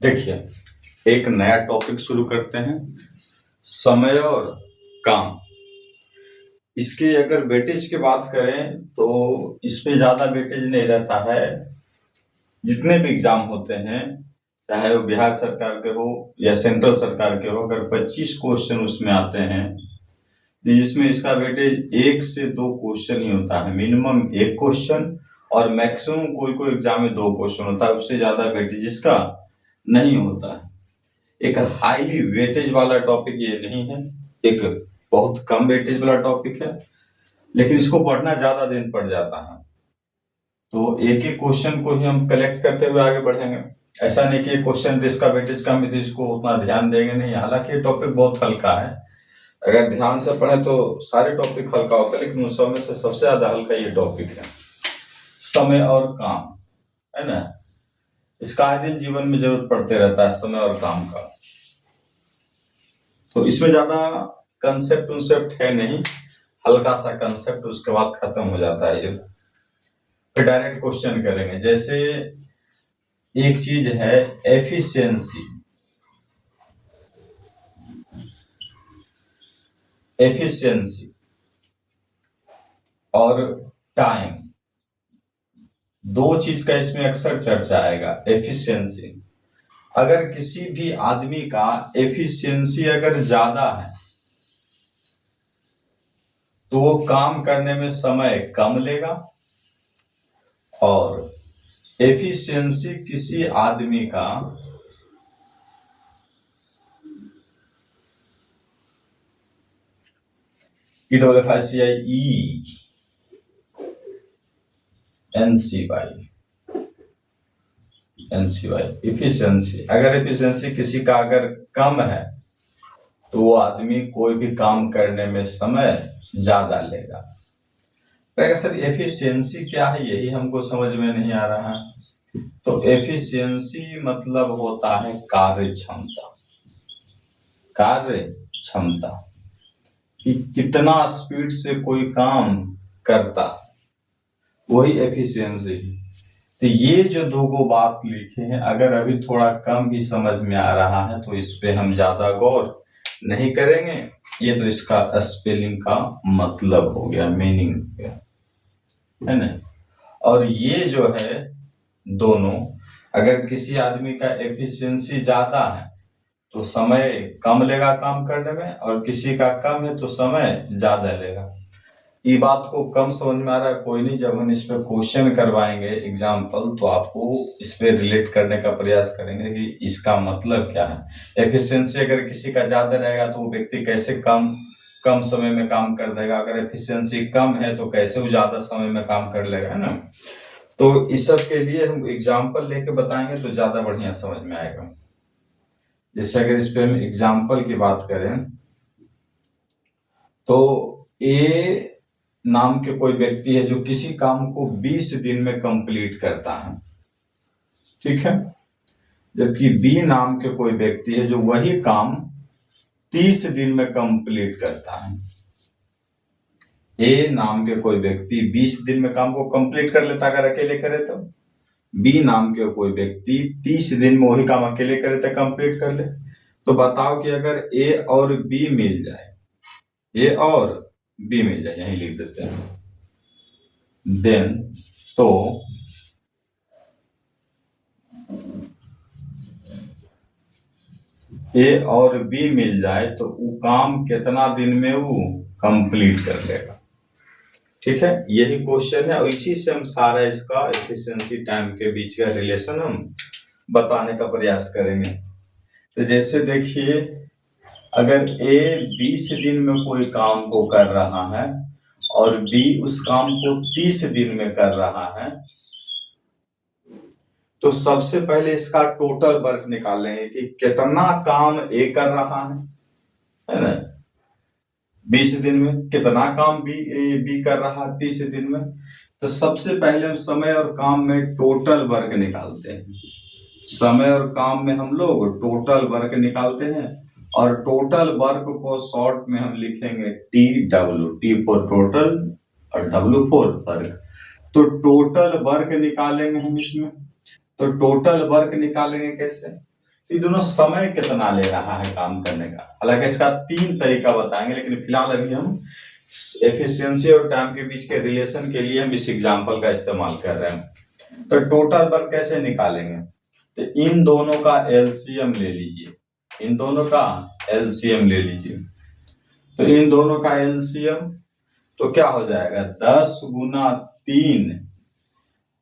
देखिए, एक नया टॉपिक शुरू करते हैं, समय और काम। इसके अगर वेटेज की बात करें तो इसमें ज़्यादा वेटेज नहीं रहता है। जितने भी एग्ज़ाम होते हैं, चाहे वो बिहार सरकार के हो या सेंट्रल सरकार के हो, अगर 25 क्वेश्चन उसमें आते हैं, जिसमें इसका वेटेज 1 से 2 क्वेश्चन ही होता है। मिनिमम 1 क्वेश्चन और मैक्सिमम कोई एग्ज़ाम में 2 क्वेश्चन होता है, उससे ज़्यादा वेटेज इसका नहीं होता है। एक हाईली वेटेज वाला टॉपिक ये नहीं है, एक बहुत कम वेटेज वाला टॉपिक है, लेकिन इसको पढ़ना ज्यादा दिन पड़ जाता है। तो एक एक क्वेश्चन को ही हम कलेक्ट करते हुए आगे बढ़ेंगे। ऐसा नहीं कि क्वेश्चन जिसका वेटेज कम है तो इसको उतना ध्यान देंगे नहीं। हालांकि ये टॉपिक बहुत हल्का है, अगर ध्यान से पढ़े तो सारे टॉपिक हल्का होता है, लेकिन उस समय से सबसे ज्यादा हल्का ये टॉपिक है, समय और काम, है ना। इसका आए दिन जीवन में जरूरत पड़ते रहता है, समय और काम का। तो इसमें ज्यादा कंसेप्ट है नहीं, हल्का सा कंसेप्ट, उसके बाद खत्म हो जाता है ये। फिर डायरेक्ट क्वेश्चन करेंगे। जैसे एक चीज है एफिशिएंसी, एफिशिएंसी और टाइम, दो चीज का इसमें अक्सर चर्चा आएगा। एफिशिएंसी, अगर किसी भी आदमी का एफिशिएंसी अगर ज्यादा है तो वो काम करने में समय कम लेगा, और एफिशिएंसी किसी आदमी का एफिशिएंसी, अगर एफिशिएंसी किसी का अगर कम है तो वो आदमी कोई भी काम करने में समय ज्यादा लेगा। तो सर एफिशिएंसी क्या है, यही हमको समझ में नहीं आ रहा है। तो एफिशिएंसी मतलब होता है कार्य क्षमता, कार्य क्षमता कि कितना स्पीड से कोई काम करता, वही एफिशिएंसी है। तो ये जो दो बात लिखे हैं, अगर अभी थोड़ा कम भी समझ में आ रहा है तो इस पे हम ज्यादा गौर नहीं करेंगे। ये तो इसका स्पेलिंग का मतलब हो गया, मीनिंग हो गया, है ना। और ये जो है दोनों, अगर किसी आदमी का एफिशिएंसी ज्यादा है तो समय कम लेगा काम करने में, और किसी का कम है तो समय ज्यादा लेगा। ये बात को कम समझ में आ रहा है, कोई नहीं, जब हम इस पे क्वेश्चन करवाएंगे एग्जाम्पल तो आपको इस पे रिलेट करने का प्रयास करेंगे कि इसका मतलब क्या है। एफिशिएंसी अगर किसी का ज्यादा रहेगा तो वो व्यक्ति कैसे कम कम समय में काम कर देगा, अगर एफिशिएंसी कम है तो कैसे वो ज्यादा समय में काम कर लेगा, है ना। तो इस सब के लिए हम एग्जाम्पल लेके बताएंगे तो ज्यादा बढ़िया समझ में आएगा। जैसे अगर इस पे हम एग्जाम्पल की बात करें तो ए नाम के कोई व्यक्ति है जो किसी काम को 20 दिन में कंप्लीट करता है, ठीक है। जबकि बी नाम के कोई व्यक्ति है जो वही काम 30 दिन में कंप्लीट करता है। ए नाम के कोई व्यक्ति 20 दिन में काम को कंप्लीट कर लेता अगर अकेले करे तो, बी नाम के कोई व्यक्ति 30 दिन में वही काम अकेले करे तो कंप्लीट कर ले। तो बताओ कि अगर ए और बी मिल जाए, ए और बी मिल जाए, यहीं लिख देते हैं, देन तो ए और बी मिल जाए तो वो काम कितना दिन में वो कंप्लीट कर लेगा, ठीक है। यही क्वेश्चन है और इसी से हम सारा इसका एफिशिएंसी टाइम के बीच का रिलेशन हम बताने का प्रयास करेंगे। तो जैसे देखिए, अगर ए 20 दिन में कोई काम को कर रहा है और बी उस काम को 30 दिन में कर रहा है, तो सबसे पहले इसका टोटल वर्क निकालेंगे कि कितना काम ए कर रहा है ना, 20 दिन में कितना काम बी कर रहा है 30 दिन में। तो सबसे पहले हम समय और काम में टोटल वर्क निकालते हैं। समय और काम में हम लोग टोटल वर्क निकालते हैं, और टोटल वर्क को शॉर्ट में हम लिखेंगे TW, T फॉर टोटल और W फॉर वर्क। तो टोटल वर्क निकालेंगे हम इसमें। तो टोटल वर्क निकालेंगे कैसे, ये दोनों समय कितना ले रहा है काम करने का। हालांकि इसका 3 तरीका बताएंगे, लेकिन फिलहाल अभी हम एफिशिएंसी और टाइम के बीच के रिलेशन के लिए हम इस एग्जांपल का इस्तेमाल कर रहे हैं। तो टोटल वर्क कैसे निकालेंगे, तो इन दोनों का एलसीएम ले लीजिए, इन दोनों का एलसीएम ले लीजिए। तो इन दोनों का एलसीएम तो क्या हो जाएगा, 10 गुना 3।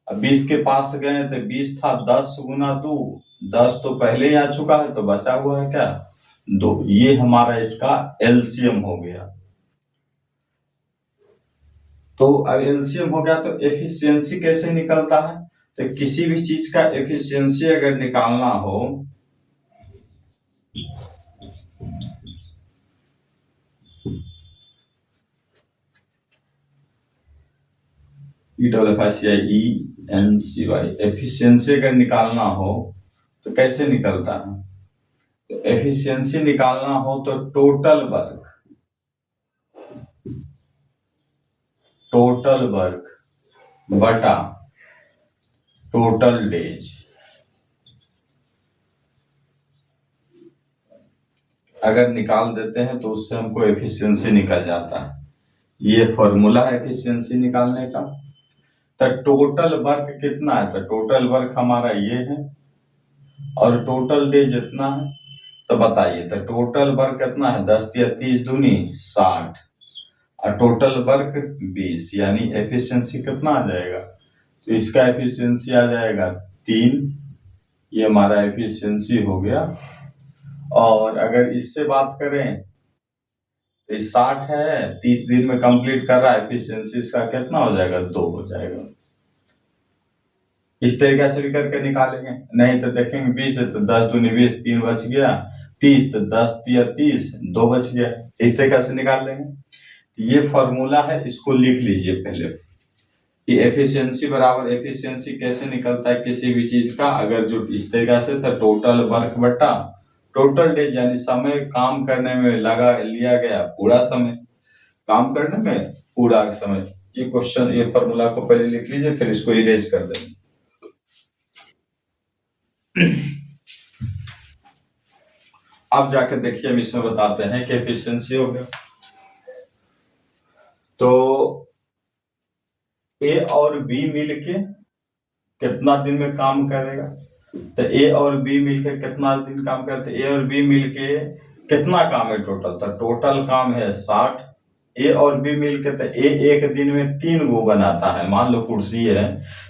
अब 20 के पास गए तो 20 था, 10 गुना 2, 10 तो पहले ही आ चुका है, तो बचा हुआ है क्या, 2। ये हमारा इसका एलसीएम हो गया। तो अब एलसीएम हो गया, तो एफिशिएंसी कैसे निकलता है, तो किसी भी चीज का एफिशिएंसी अगर निकालना हो, एफिशिएंसी अगर निकालना हो तो कैसे निकलता है, तो एफिशिएंसी निकालना हो तो टोटल वर्क बटा टोटल डेज। अगर निकाल देते हैं तो उससे हमको एफिशिएंसी निकल जाता है। ये फॉर्मूला है एफिशिएंसी निकालने का। तो टोटल वर्क कितना है, तो टोटल वर्क हमारा ये है और टोटल डे जितना है, तो बताइए, तो टोटल वर्क कितना है, 10 या 30 दूनी 60 और टोटल वर्क 20, यानी एफिशिएंसी कितना आ जाएगा, तो इसका एफिशिएंसी आ जाएगा 3। ये हमारा एफिशिएंसी हो गया। और अगर इससे बात करें तो 60 है, 30 दिन में कंप्लीट कर रहा है, एफिशिएंसी इसका कितना हो जाएगा, 2 हो जाएगा। इस तरीके से भी करके निकालेंगे, नहीं तो देखेंगे 20 है तो 10 दूनी 20, 3 बच गया, 30 तो 10 या 30, 2 बच गया। इस तरीके से निकाल लेंगे। तो ये फॉर्मूला है, इसको लिख लीजिए पहले कि एफिशिएंसी बराबर एफिशिएंसी कैसे निकलता है किसी भी चीज का, अगर जो इस तरीके से, तो टोटल वर्क बटा टोटल डेज, यानी समय काम करने में लगा लिया गया पूरा समय, काम करने में पूरा समय। ये क्वेश्चन, ये फॉर्मूला को पहले लिख लीजिए, फिर इसको इरेज कर देंगे। अब जाके देखिए, हम इसमें बताते हैं कि एफिशिएंसी हो गया। तो ए और बी मिलके कितना दिन में काम करेगा, तो ए और बी मिलके कितना दिन काम करते, ए और बी मिलके कितना काम है टोटल, तो टोटल काम है 60। ए और बी मिलके, तो ए एक दिन में 3 गो बनाता है, मान लो कुर्सी है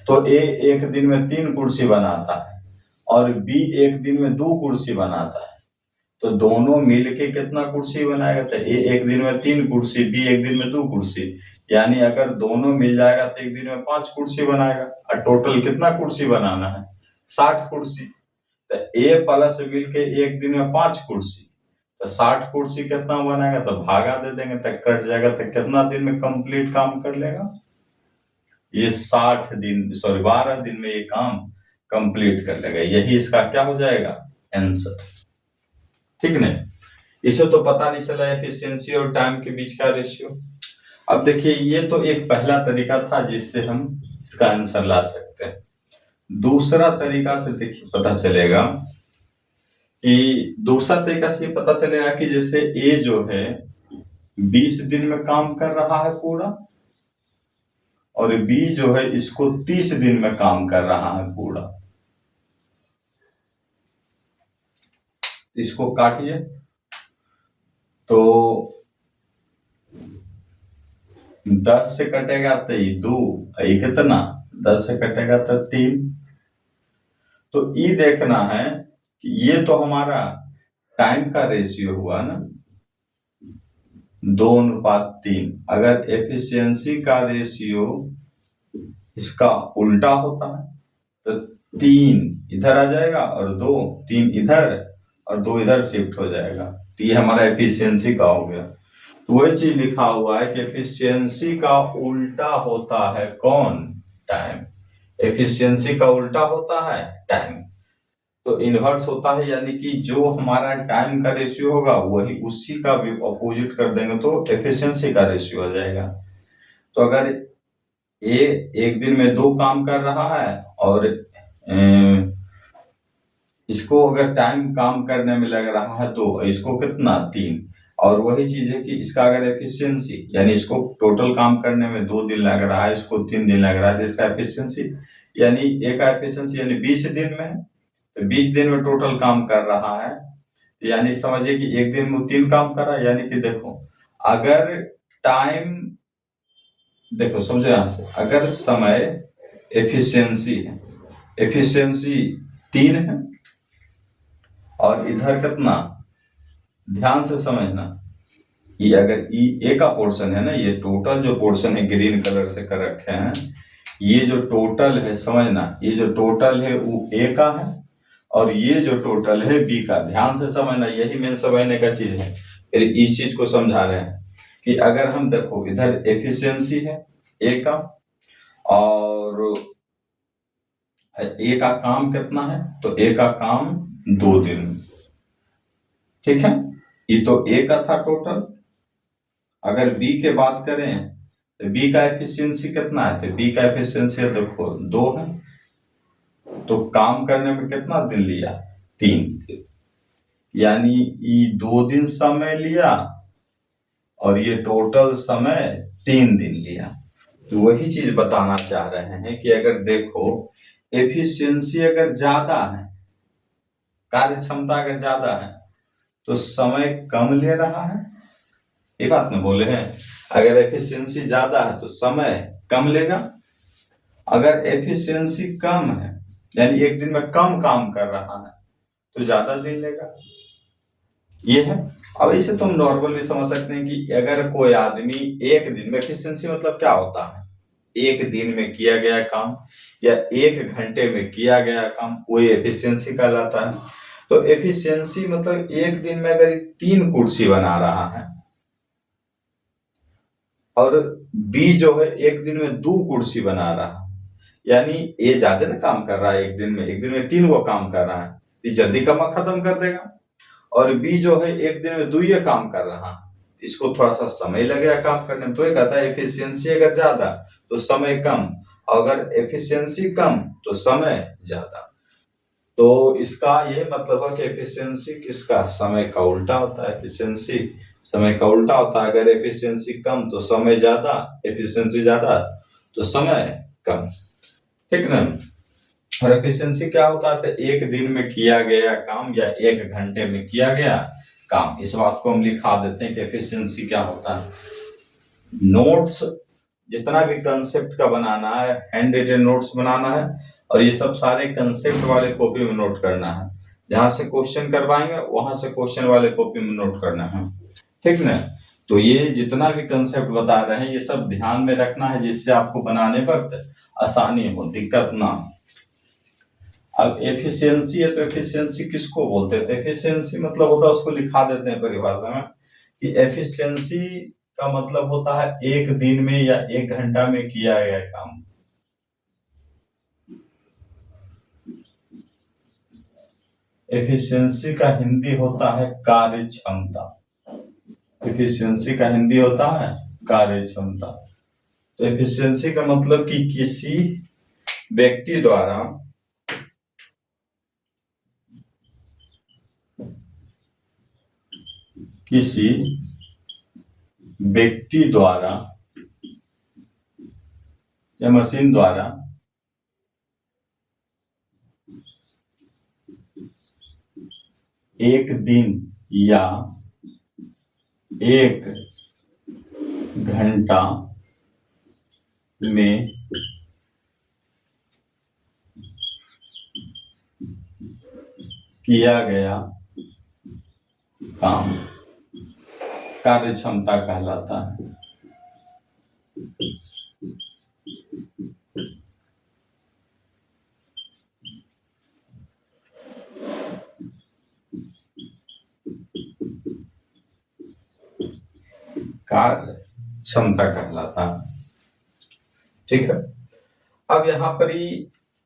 तो ए एक दिन में 3 कुर्सी बनाता है और बी एक दिन में 2 कुर्सी बनाता है। तो दोनों मिलके कितना कुर्सी बनाएगा, तो ए एक दिन में 3 कुर्सी, बी एक दिन में 2 कुर्सी, यानी अगर दोनों मिल जाएगा तो एक दिन में 5 कुर्सी बनाएगा। और टोटल कितना कुर्सी बनाना है, 60 कुर्सी। तो ए प्लस मिलके एक दिन में 5 कुर्सी, तो 60 कुर्सी कितना बनाएगा, तो भागा दे देंगे तो कट जाएगा। तो कितना दिन में कंप्लीट काम कर लेगा, ये 12 दिन में ये काम कंप्लीट कर लेगा। यही इसका क्या हो जाएगा, आंसर। ठीक नहीं, इसे तो पता नहीं चला एफिशिएंसी और टाइम के बीच का रेशियो। अब देखिए, ये तो एक पहला तरीका था जिससे हम इसका आंसर ला सकते हैं। दूसरा तरीका से देखिए पता चलेगा कि दूसरा तरीका से पता चलेगा कि जैसे ए जो है 20 दिन में काम कर रहा है पूरा, और बी जो है इसको 30 दिन में काम कर रहा है पूरा। इसको काटिए तो 10 से कटेगा तो ये 2, ये कितना, 10 से कटेगा तो 3। तो ये देखना है कि ये तो हमारा टाइम का रेशियो हुआ ना, 2:3। अगर एफिशिएंसी का रेशियो इसका उल्टा होता है तो 3 इधर आ जाएगा और 3 इधर और 2 इधर शिफ्ट हो जाएगा। तो ये हमारा एफिशिएंसी का हो गया। तो वही चीज लिखा हुआ है कि एफिशिएंसी का उल्टा होता है कौन, टाइम। एफिशिएंसी का उल्टा होता है टाइम, तो इनवर्स होता है, यानी कि जो हमारा टाइम का रेशियो होगा वही उसी का भी अपोजिट कर देंगे तो एफिशिएंसी का रेशियो हो जाएगा। तो अगर ए एक दिन में 2 काम कर रहा है और इसको अगर टाइम काम करने में लग रहा है 2, इसको कितना 3, और वही चीज है कि इसका अगर एफिशिएंसी यानी इसको टोटल काम करने में 2 दिन लग रहा है, इसको 3 दिन लग रहा है, तो इसका एफिशिएंसी यानी एक का एफिशिएंसी यानी 20 दिन में है, तो 20 दिन में टोटल काम कर रहा है, यानी समझिए कि एक दिन में 3 काम कर रहा है। यानी कि देखो अगर टाइम, देखो समझो यहां से, अगर समय एफिशिएंसी है, एफिशिएंसी 3 है, और इधर कितना, ध्यान से समझना, ये अगर ए का पोर्शन है ना, ये टोटल जो पोर्शन है ग्रीन कलर से कर रखे हैं, ये जो टोटल है समझना, ये जो टोटल है वो ए का है, और ये जो टोटल है बी का। ध्यान से समझना, यही मेन समझने का चीज है। फिर इस चीज को समझा रहे हैं कि अगर हम देखो इधर एफिशिएंसी है ए का, और ए का काम कितना है, तो ए का काम 2 दिन, ठीक है, ये तो ए का था टोटल। अगर बी के बात करें तो बी का एफिशिएंसी कितना है, तो बी का एफिशिएंसी देखो 2 है, तो काम करने में कितना दिन लिया, 3 दिन, यानी ये 2 दिन समय लिया और ये टोटल समय 3 दिन लिया। तो वही चीज बताना चाह रहे हैं कि अगर देखो एफिशिएंसी अगर ज्यादा है, कार्य क्षमता अगर ज्यादा है, तो समय कम ले रहा है, ये बात में बोले हैं। अगर एफिशिएंसी ज्यादा है तो समय कम लेगा, अगर एफिशिएंसी कम है यानी एक दिन में कम काम कर रहा है तो ज्यादा दिन लेगा, ये है। अब इसे तुम नॉर्मल भी समझ सकते हैं कि अगर कोई आदमी एक दिन में, एफिशिएंसी मतलब क्या होता है, एक दिन में किया गया काम या 1 घंटे में किया गया काम, वो एफिशिएंसी कहलाता है। तो एफिशिएंसी मतलब एक दिन में अगर 3 कुर्सी बना रहा है और बी जो है एक दिन में 2 कुर्सी बना रहा है, यानी ए ज्यादा ना काम कर रहा है, एक दिन में 3 गो काम कर रहा है, ये जल्दी काम खत्म कर देगा। और बी जो है एक दिन में 2 ही काम कर रहा है, इसको थोड़ा सा समय लगेगा काम करने में। तो ये कहता है एफिशिएंसी अगर ज्यादा तो समय कम, अगर एफिशिएंसी कम तो समय ज्यादा। तो इसका ये मतलब है कि एफिशिएंसी किसका, समय का उल्टा होता है। एफिशिएंसी समय का उल्टा होता है, अगर एफिशिएंसी कम तो समय ज्यादा, एफिशिएंसी ज्यादा तो समय कम, ठीक ना। और एफिशिएंसी क्या होता है, तो एक दिन में किया गया काम या 1 घंटे में किया गया काम, इस बात को हम लिखा देते हैं कि एफिशिएंसी क्या होता है। नोट्स जितना भी कंसेप्ट का बनाना है, हैंड रिटन नोट्स बनाना है, और ये सब सारे कंसेप्ट वाले कॉपी में नोट करना है। जहां से क्वेश्चन करवाएंगे वहां से क्वेश्चन वाले कॉपी में नोट करना है, ठीक ना। तो ये जितना भी कंसेप्ट बता रहे हैं ये सब ध्यान में रखना है, जिससे आपको बनाने वक्त आसानी हो, दिक्कत ना हो। अब एफिशिएंसी है तो एफिशिएंसी किसको बोलते हैं, तो एफिशिएंसी मतलब होता है, उसको लिखा देते हैं परिभाषा में कि एफिशिएंसी का मतलब होता है एक दिन में या 1 घंटा में किया गया काम। एफिशिएंसी का हिंदी होता है कार्य क्षमता, एफिशिएंसी का हिंदी होता है कार्य क्षमता। तो एफिशिएंसी का मतलब कि किसी व्यक्ति द्वारा किसी व्यक्ति द्वारा या मशीन द्वारा एक दिन या 1 घंटा में किया गया काम कार्य क्षमता कहलाता है। कार्य क्षमता कहलाता है, ठीक है। अब यहाँ पर ही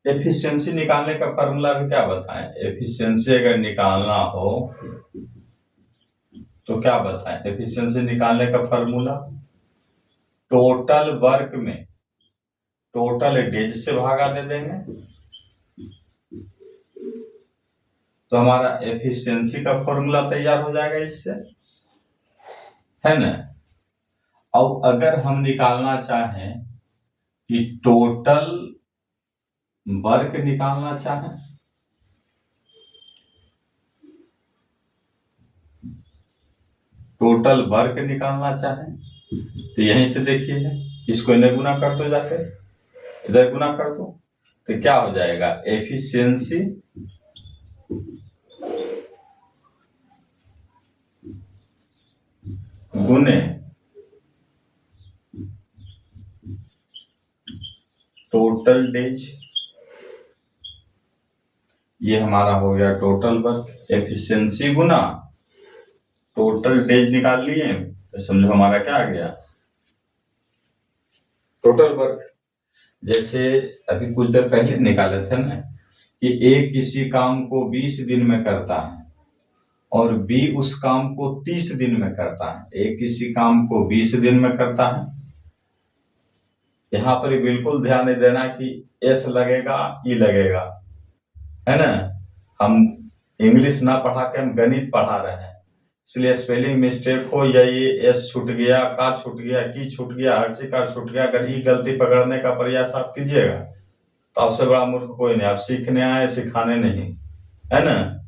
एफिशिएंसी निकालने का फॉर्मूला भी क्या बताएं, एफिशिएंसी अगर निकालना हो तो क्या बताएं, एफिशिएंसी निकालने का फॉर्मूला टोटल वर्क में टोटल डेज से भागा दे देंगे, तो हमारा एफिशिएंसी का फॉर्मूला तैयार हो जाएगा इससे, है ना। अब अगर हम निकालना चाहें कि टोटल वर्क निकालना चाहें, टोटल वर्क निकालना चाहें तो यहीं से देखिए, इसको इन्हें गुना कर दो, जाकर इधर गुना कर दो, तो क्या हो जाएगा, एफिशिएंसी गुने टोटल डेज, ये हमारा हो गया टोटल वर्क। एफिशिएंसी गुना टोटल डेज निकाल लिए तो समझो हमारा क्या आ गया, टोटल वर्क। जैसे अभी कुछ देर पहले निकाले थे ना कि ए किसी काम को 20 दिन में करता है और बी उस काम को 30 दिन में करता है। ए किसी काम को 20 दिन में करता है, यहाँ पर बिल्कुल ध्यान नहीं देना कि एस लगेगा ई लगेगा, है ना। हम इंग्लिश ना पढ़ा के हम गणित पढ़ा रहे हैं, इसलिए स्पेलिंग मिस्टेक हो या ये एस छूट गया, का छूट गया, की छूट गया, हर्षी का छूट गया, अगर ये गलती पकड़ने का प्रयास आप कीजिएगा तो आपसे बड़ा मूर्ख कोई नहीं। आप सीखने आए, सिखाने नहीं, है ना।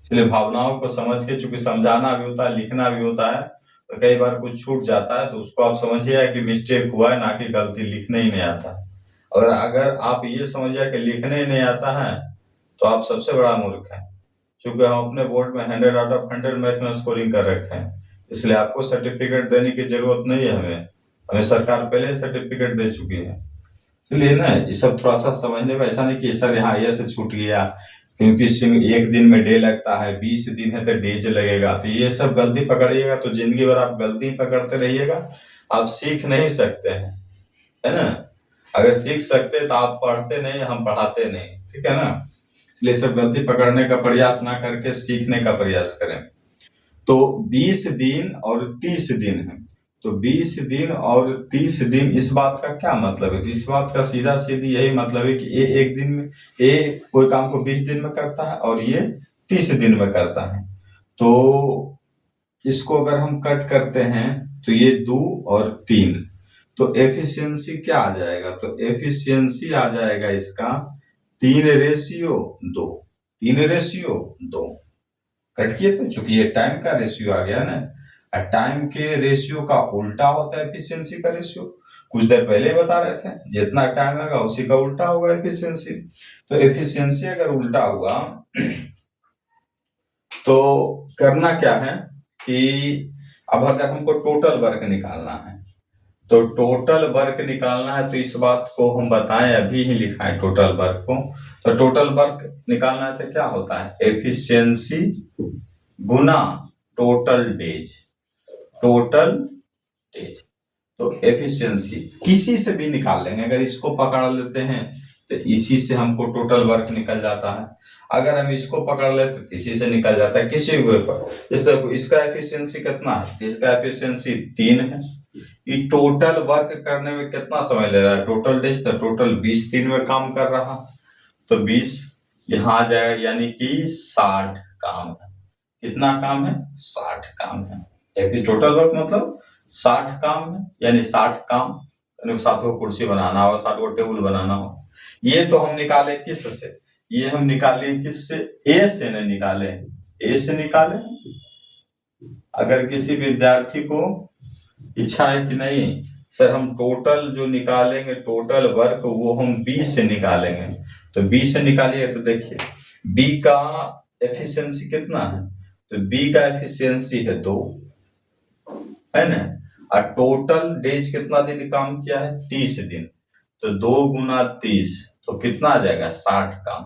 इसलिए भावनाओं को समझ के, चूंकि समझाना भी होता है, लिखना भी होता है, तो कई बार कुछ छूट जाता है तो उसको आप समझिए कि मिस्टेक हुआ है, ना कि गलती, लिखने ही नहीं आता। और अगर आप ये समझिए कि लिखने ही नहीं आता है तो आप सबसे बड़ा मूर्ख है, क्योंकि हम अपने बोर्ड में 100 आउट ऑफ 100 मैथ में स्कोरिंग कर रखे हैं, इसलिए आपको सर्टिफिकेट देने की जरूरत नहीं है। हमें सरकार पहले सर्टिफिकेट दे चुकी है। इसलिए ना ये सब थोड़ा सा समझने में, ऐसा नहीं कि सर यहाँ ये से छूट गया, क्योंकि एक दिन में डे लगता है, 20 दिन है तो डेज लगेगा, तो ये सब गलती पकड़िएगा तो जिंदगी भर आप गलती पकड़ते रहिएगा, आप सीख नहीं सकते हैं, है ना। अगर सीख सकते तो आप पढ़ते नहीं, हम पढ़ाते नहीं, ठीक है ना। इसलिए सब गलती पकड़ने का प्रयास ना करके सीखने का प्रयास करें। तो 20 दिन और 30 दिन है, तो 20 दिन और 30 दिन, इस बात का क्या मतलब है, तो इस बात का सीधा सीधी यही मतलब है कि ये एक दिन में, ये कोई काम को 20 दिन में करता है और ये 30 दिन में करता है। तो इसको अगर हम कट करते हैं तो ये 2 और 3, तो एफिशिएंसी क्या आ जाएगा, तो एफिशिएंसी आ जाएगा इसका 3:2, 3:2 कट किए तो, चूंकि ये टाइम का रेशियो आ गया ना, टाइम के रेशियो का उल्टा होता है एफिशिएंसी का रेशियो। कुछ देर पहले बता रहे थे, जितना टाइम लगा उसी का उल्टा होगा एफिशिएंसी। तो एफिशिएंसी अगर उल्टा हुआ तो करना क्या है कि अब अगर हमको टोटल वर्क निकालना है, तो टोटल वर्क निकालना है तो इस बात को हम बताएं, अभी ही लिखा है टोटल वर्क को। तो टोटल वर्क निकालना है तो क्या होता है, एफिशिएंसी गुना टोटल डेज, टोटल डेज। तो एफिशिएंसी किसी से भी निकाल लेंगे, अगर इसको पकड़ लेते हैं तो इसी से हमको टोटल वर्क निकल जाता है, अगर हम इसको पकड़ लेते तो इसी से निकल जाता है, किसी भी पर। इस देखो इसका एफिशिएंसी कितना है, इसका एफिशिएंसी 3 है। ये टोटल वर्क करने में कितना समय ले रहा है, टोटल डेज, तो टोटल 20 दिन में काम कर रहा, तो 20 यहाँ आ जाएगा, यानी कि 60 काम है। कितना काम है, 60 काम है। टोटल वर्क मतलब 60 काम है, यानी 60 काम, यानी 60 को कुर्सी बनाना हो, 60 को टेबल बनाना हो। ये तो हम निकाले किस से, ये हम निकाले किस से, ए से नहीं निकाले, ए से निकाले। अगर किसी विद्यार्थी को इच्छा है कि नहीं सर हम टोटल जो निकालेंगे टोटल वर्क वो हम 20 से निकालेंगे, तो 20 से निकालिए तो देखिए बी का एफिशिएंसी कितना है, तो बी का एफिशिएंसी है 2, है ना। और टोटल डेज कितना दिन काम किया है, 30 दिन, तो 2 गुना 30 तो कितना आ जाएगा, 60 काम।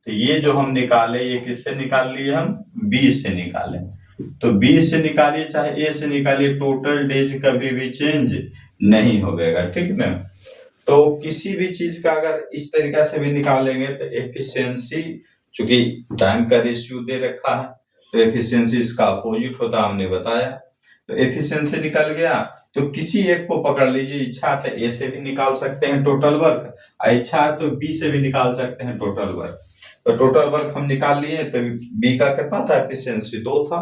तो ये जो हम निकाले ये किससे निकाल लिए, हम बी से निकाले। तो बी से निकालिए चाहे ए से निकालिए, टोटल डेज कभी भी चेंज नहीं होगा, ठीक ना। तो किसी भी चीज का अगर इस तरीका से भी निकालेंगे तो एफिशिएंसी, चूंकि टाइम का रेशियो दे रखा है तो एफिशिएंसी इसका अपोजिट होता है, हमने बताया। तो एफिशिएंसी निकल गया, तो किसी एक को पकड़ लीजिए, इच्छा है तो ए से भी निकाल सकते हैं टोटल वर्क, इच्छा है तो बी से भी निकाल सकते हैं टोटल वर्क। तो टोटल वर्क हम निकाल लिए, तो बी का कितना था एफिशिएंसी 2 था,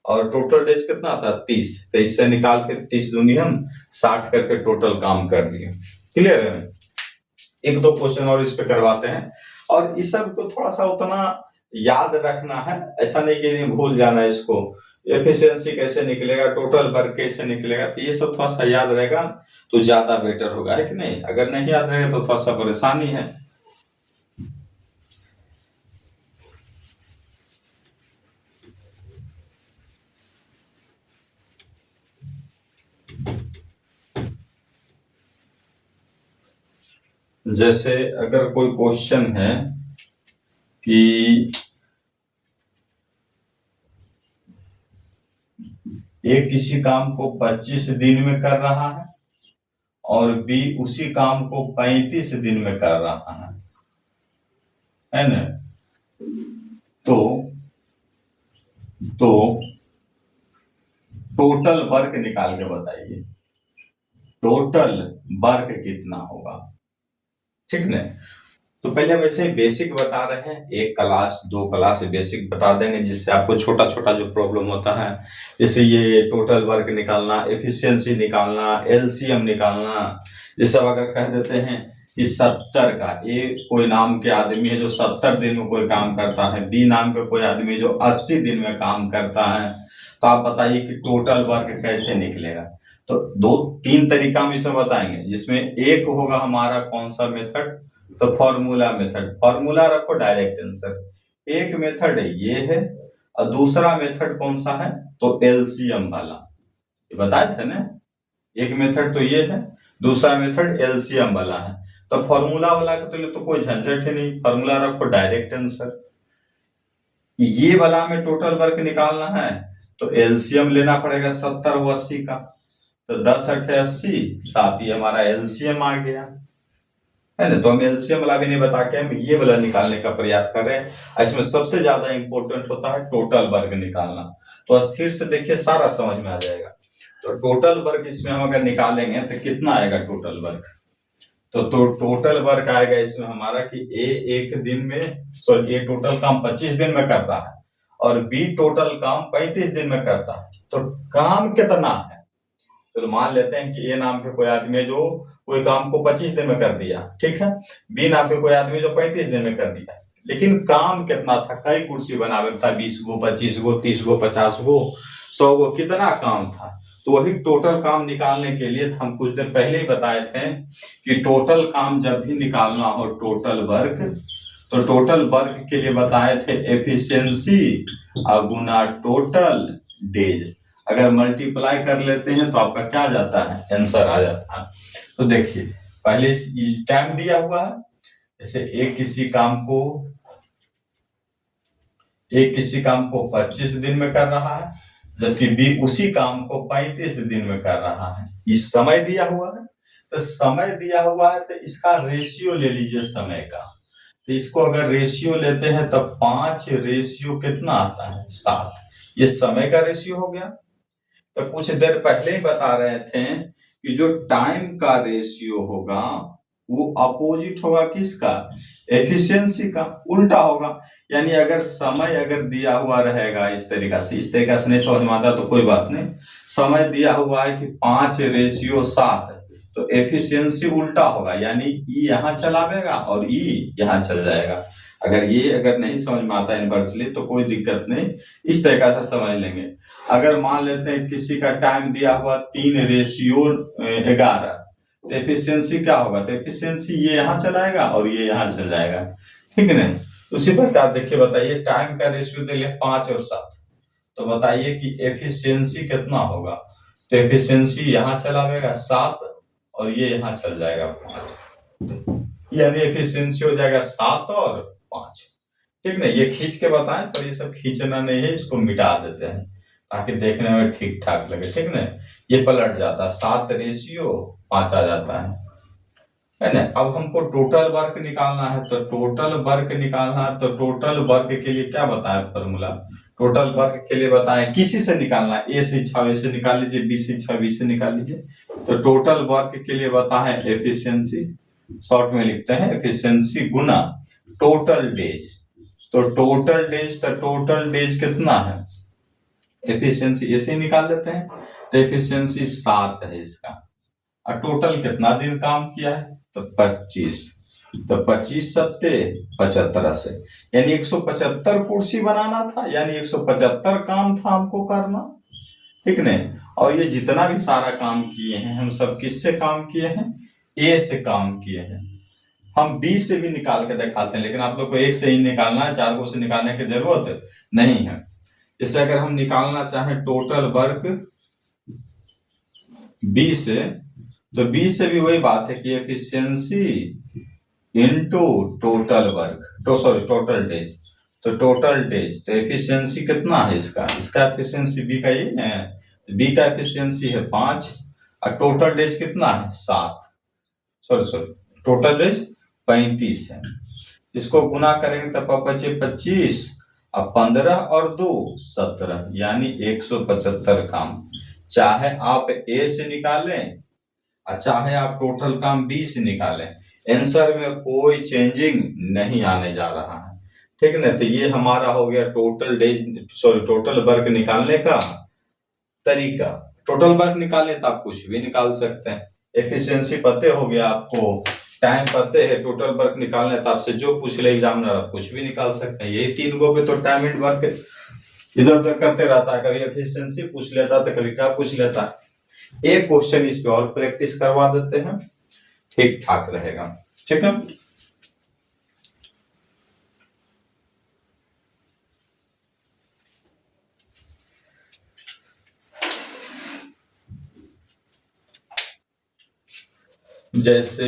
और टोटल डेज कितना था 30। तो इससे निकाल के 30 दूनी हम 60 करके टोटल काम कर लिए। क्लियर है? एक दो क्वेश्चन और इस पे करवाते हैं, और इस सब को थोड़ा सा उतना याद रखना है, ऐसा नहीं कि नहीं भूल जाना है इसको। एफिशिएंसी कैसे निकलेगा, टोटल वर्क कैसे निकलेगा, तो ये सब थोड़ा सा याद रहेगा तो ज्यादा बेटर होगा, है कि नहीं? अगर नहीं याद रहेगा तो थोड़ा सा परेशानी है। जैसे अगर कोई क्वेश्चन है कि ए किसी काम को 25 दिन में कर रहा है और बी उसी काम को 35 दिन में कर रहा है ना? तो टोटल वर्क निकाल के बताइए, टोटल वर्क कितना होगा, ठीक ना? तो पहले वैसे बेसिक बता रहे हैं, एक क्लास 2 क्लास बेसिक बता देंगे, जिससे आपको छोटा छोटा जो प्रॉब्लम होता है, जैसे ये टोटल वर्क निकालना, एफिशिएंसी निकालना, एलसीएम निकालना, ये सब अगर कह देते हैं कि 70 का, ए कोई नाम के आदमी है जो 70 दिन में कोई काम करता है, बी नाम के कोई आदमी जो 80 दिन में काम करता है, तो आप बताइए कि टोटल वर्क कैसे निकलेगा। तो 2-3 तरीका हम इसमें बताएंगे, जिसमें एक होगा हमारा कौन सा मेथड, तो फॉर्मूला मेथड, फॉर्मूला रखो डायरेक्ट आंसर। एक मेथड ये है, और दूसरा मेथड कौन सा है, तो एलसीएम वाला, ये बताए थे ना। एक मेथड तो ये है, दूसरा मेथड एलसीएम वाला है। तो फॉर्मूला वाला के तो कोई झंझट ही नहीं, फॉर्मूला रखो डायरेक्ट आंसर। ये वाला में टोटल वर्क निकालना है तो एलसीएम लेना पड़ेगा 70 व 80 का, तो 10 8 80, 7 ही हमारा एलसीएम आ गया, है ना? तो हम एलसीएम वाला भी नहीं बता के हम ये वाला निकालने का प्रयास कर रहे हैं। इसमें सबसे ज्यादा इंपॉर्टेंट होता है टोटल वर्क निकालना। तो स्थिर से देखिए, सारा समझ में आ जाएगा। तो टोटल वर्क इसमें हम अगर निकालेंगे तो कितना आएगा टोटल वर्क, तो टोटल वर्क आएगा इसमें हमारा कि ए एक दिन में, सॉरी, ए टोटल काम 25 दिन में करता है और बी टोटल काम 35 दिन में करता है, तो काम कितना है? तो मान लेते हैं कि ए नाम के कोई आदमी है जो कोई काम को 25 दिन में कर दिया, ठीक है। बी नाम के कोई आदमी जो 35 दिन में कर दिया, लेकिन काम कितना था, कई कुर्सी बनावे था, 20 गो, 25 गो, 30 गो, 50 गो, 100 गो, कितना काम था। तो वही टोटल काम निकालने के लिए हम कुछ दिन पहले ही बताए थे कि टोटल काम जब भी निकालना हो, टोटल वर्क, तो टोटल वर्क के लिए बताए थे एफिशिएंसी गुना टोटल डेज। अगर मल्टीप्लाई कर लेते हैं तो आपका क्या आ जाता है, आंसर आ जाता है। तो देखिए, पहले टाइम दिया हुआ है, जैसे एक किसी काम को 25 दिन में कर रहा है, जबकि बी उसी काम को 35 दिन में कर रहा है। इस समय दिया हुआ है, तो समय दिया हुआ है तो इसका रेशियो ले लीजिए समय का। तो इसको अगर रेशियो लेते हैं तो 5 रेशियो कितना आता है, 7। ये समय का रेशियो हो गया। तो कुछ देर पहले ही बता रहे थे कि जो टाइम का रेशियो होगा वो अपोजिट होगा किसका, एफिशिएंसी का, उल्टा होगा। यानी अगर समय अगर दिया हुआ रहेगा इस तरीका से नहीं समझ में आता तो कोई बात नहीं। समय दिया हुआ है कि 5 रेशियो 7, तो एफिशिएंसी उल्टा होगा, यानी ई यहाँ चलावेगा और ई यहाँ चल जाएगा। अगर नहीं समझ में आता इनवर्सली तो कोई दिक्कत नहीं, इस तरीका से समझ लेंगे। अगर मान लेते हैं किसी का टाइम दिया हुआ 3 रेशियो 11, तो एफिशिएंसी क्या होगा, तो एफिशिएंसी ये यहाँ चलाएगा और ये यहाँ चल जाएगा, ठीक है ना। उसी प्रकार देखिए, बताइए टाइम का रेशियो दे लिया 5 और 7, तो बताइए कि एफिशिएंसी कितना होगा, तो एफिशिएंसी यहाँ चलावेगा 7 और ये यहाँ चल जाएगा 5, यानी एफिशिएंसी हो जाएगा 7 और 5, ठीक ना। ये खींच के बताएं, पर ये सब खींचना नहीं है, इसको मिटा देते हैं ताकि देखने में ठीक ठाक लगे, ठीक ना। ये पलट जाता है, 7 रेशियो 5 आ जाता है ना। अब हमको टोटल वर्क निकालना है, तो टोटल वर्क निकालना है, तो टोटल वर्क के लिए क्या बताया फॉर्मूला, टोटल वर्क के लिए बताएं किसी से निकालना है, ए से इच्छा ए से निकाल लीजिए, बी से इच्छा बी से निकाल लीजिए। तो टोटल वर्क के लिए बता है एफिशिएंसी, शॉर्ट में लिखते हैं एफिशिएंसी गुना टोटल डेज, तो टोटल डेज कितना है, एफिशिएंसी इसे निकाल लेते हैं। तो एफिशिएंसी 7 है इसका, और टोटल कितना दिन काम किया है, तो 25। तो 25 सत्ते 75 से, यानी 175 कुर्सी बनाना था, यानी 175 काम था हमको करना, ठीक नहीं। और ये जितना भी सारा काम किए हैं हम सब किससे काम किए हैं, ए से काम किए हैं। हम बी से भी निकाल के दिखाते हैं, लेकिन आप लोग को एक से ही निकालना है, 4 को से निकालने की जरूरत नहीं है। जैसे अगर हम निकालना चाहें टोटल वर्क बी से, तो बी से भी वही बात है कि efficiency into total work, total days. तो टोटल डेज, तो एफिशिएंसी कितना है इसका एफिशिएंसी बी का ये है, बी का एफिशिएंसी है 5, और टोटल डेज कितना है 7, सॉरी टोटल डेज 35 है। इसको गुना करेंगे तो बचे 25, अब 15 और 2 17, यानी 175 काम। चाहे आप ए से निकालें और चाहे आप टोटल काम बी से निकालें, आंसर में कोई चेंजिंग नहीं आने जा रहा है, ठीक ना। तो ये हमारा हो गया टोटल वर्क निकालने का तरीका। टोटल वर्क निकालने तो आप कुछ भी निकाल सकते हैं, एफिशिएंसी पते हो गया आपको, टाइम पते है, टोटल वर्क निकालने तो आपसे जो पूछ ले एग्जामिनर आप कुछ भी निकाल सकते हैं। यही 3 गो पे तो टाइम एंड वर्क इधर उधर करते रहता है, कभी एफिशिएंसी पूछ लेता है तो कभी क्या पूछ लेता है। एक क्वेश्चन इस पे और प्रैक्टिस करवा देते हैं, ठीक ठाक रहेगा, ठीक है। जैसे